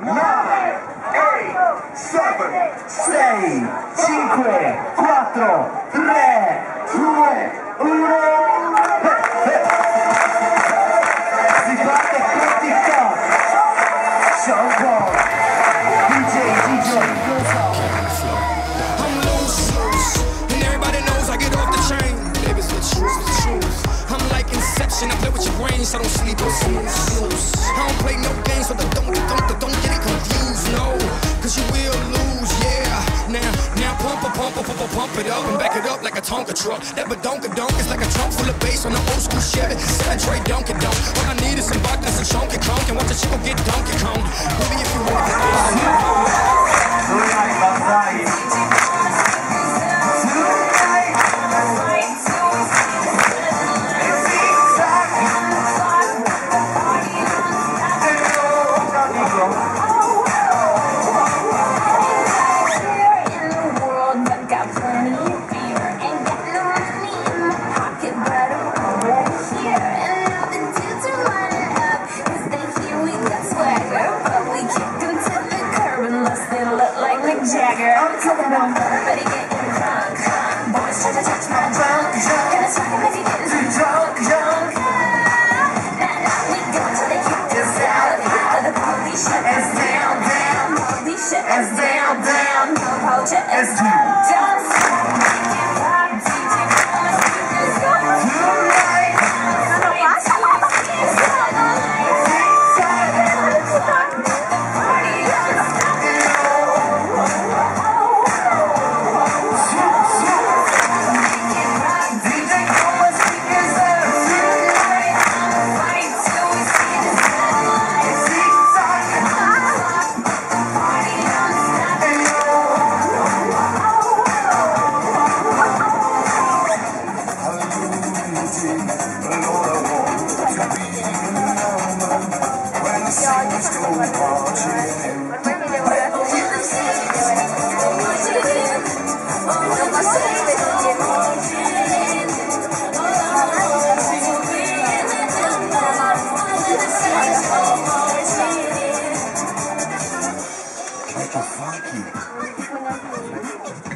6, 5, 4, 3, 2, 1. Si parte con TikTok. Sean Paul, DJ. I'm loose, and everybody knows I get off the train. Baby, it's the truth. I'm like Inception, I play with your brain, so don't sleep on snooze. I don't play no games, so don't get it confused, no. Cause you will lose, yeah. Now pump it up and back it up like a Tonka truck. That badonka-donk is like a trunk full of bass on an old school Chevy. 7 Trey Dunkin'-Donk. All I need is some vodka and some chunky conk, and watch the chick go get Donkey Kong. Baby, if you want Jagger, I'm talking about everybody getting drunk. Boys try to touch my drunk. Gonna talk and make it get drunk. Now we go till they kick us out. The police shut us down. Police shut us down. Police shut us down.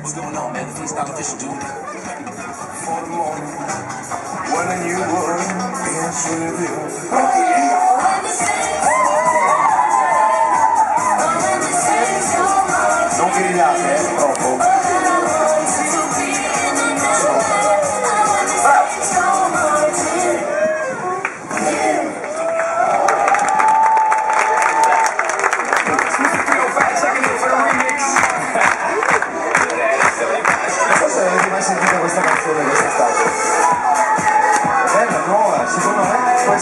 What's going on, man? Freestyle official, dude. For the morning, when a new world begins to reveal. Non gridate, troppo. Sentite questa canzone quest'estate? Bella, nuova, secondo me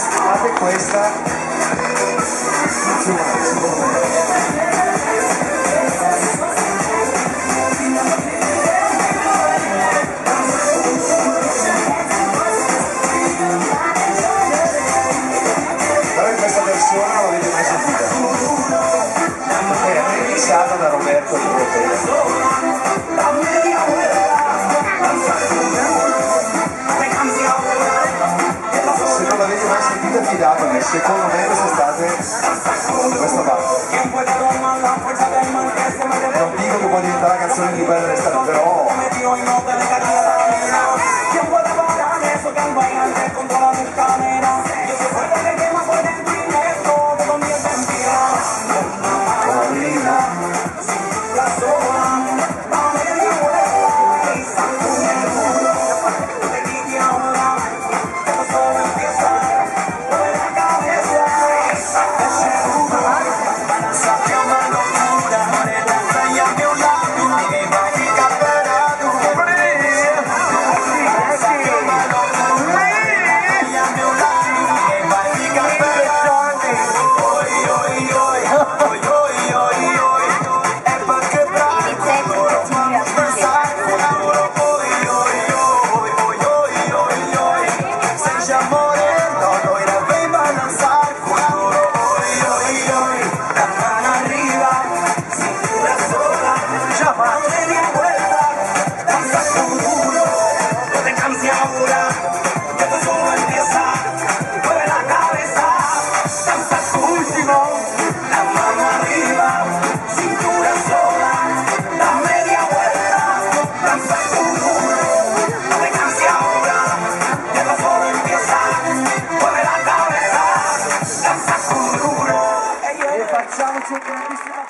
fate questa funziona, secondo me. Però in questa versione non l'avete mai sentita, è remixata da Roberto Di Proprio. Se non l'avete mai sentita, fidatevi, secondo me quest'estate questa va. Non dico che può diventare la canzone più bella dell'estate, però La mano arriba. grazie, grandissima